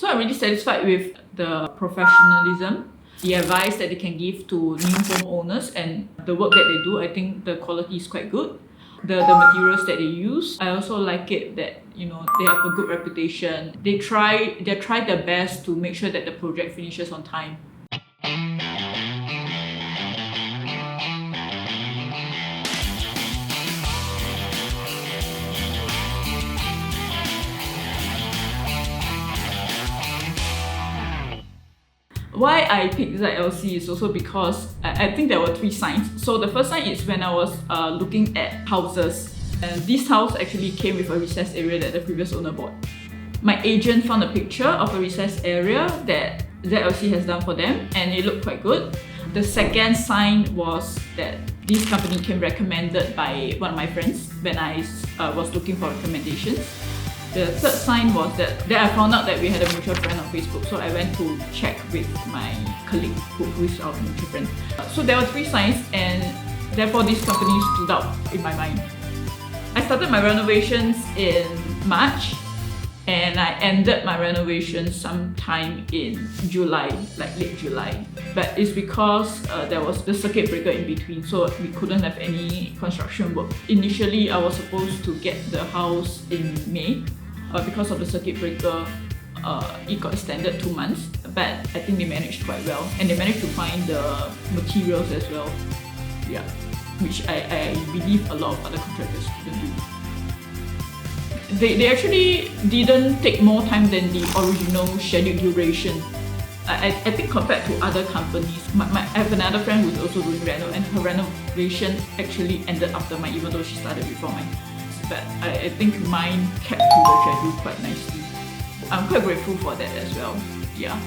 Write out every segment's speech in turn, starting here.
So I'm really satisfied with the professionalism, the advice that they can give to new homeowners, and the work that they do. I think the quality is quite good. The materials that they use, I also like it that they have a good reputation. They try their best to make sure that the project finishes on time. Why I picked ZLC is also because I think there were 3 signs. So the first sign is when I was looking at houses. And this house actually came with a recessed area that the previous owner bought. My agent found a picture of a recessed area that ZLC has done for them, and it looked quite good. The second sign was that this company came recommended by one of my friends when I was looking for recommendations. The third sign was that I found out that we had a mutual friend on Facebook, so I went to check with my colleague who is our mutual friend. So there were 3 signs, and therefore this company stood out in my mind. I started my renovations in March, and I ended my renovations sometime in July, like late July. But it's because there was the circuit breaker in between, so we couldn't have any construction work. Initially, I was supposed to get the house in May. Because of the circuit breaker, it got extended 2 months, but I think they managed quite well, and they managed to find the materials as well. Yeah, which I believe a lot of other contractors couldn't do. They actually didn't take more time than the original scheduled duration. I think compared to other companies, I have another friend who's also doing reno, and her renovation actually ended after mine, even though she started before mine. But I think mine kept to the schedule quite nicely. I'm quite grateful for that as well. Yeah.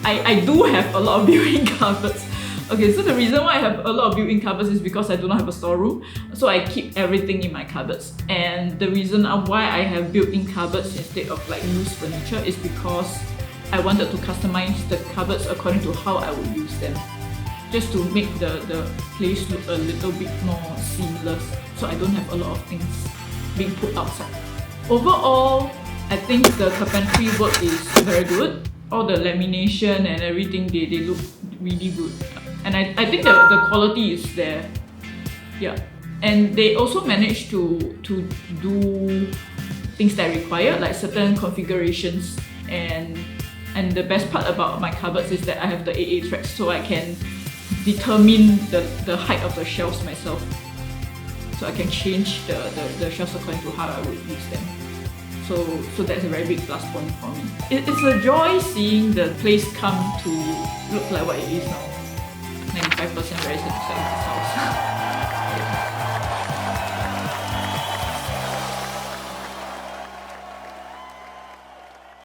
I do have a lot of built-in cupboards. Okay, so the reason why I have a lot of built-in cupboards is because I do not have a storeroom. So I keep everything in my cupboards. And the reason why I have built-in cupboards instead of like loose furniture is because I wanted to customize the cupboards according to how I would use them, just to make the place look a little bit more seamless, so I don't have a lot of things being put outside. Overall, I think the carpentry work is very good. All the lamination and everything, they look really good. And I think the quality is there. Yeah. And they also managed to do things that require, like certain configurations. And the best part about my cupboards is that I have the AA tracks, so I can determine the height of the shelves myself. So I can change the shelves according to how I would use them. So that's a very big plus point for me. It's a joy seeing the place come to look like what it is now. 95% very satisfied with this house.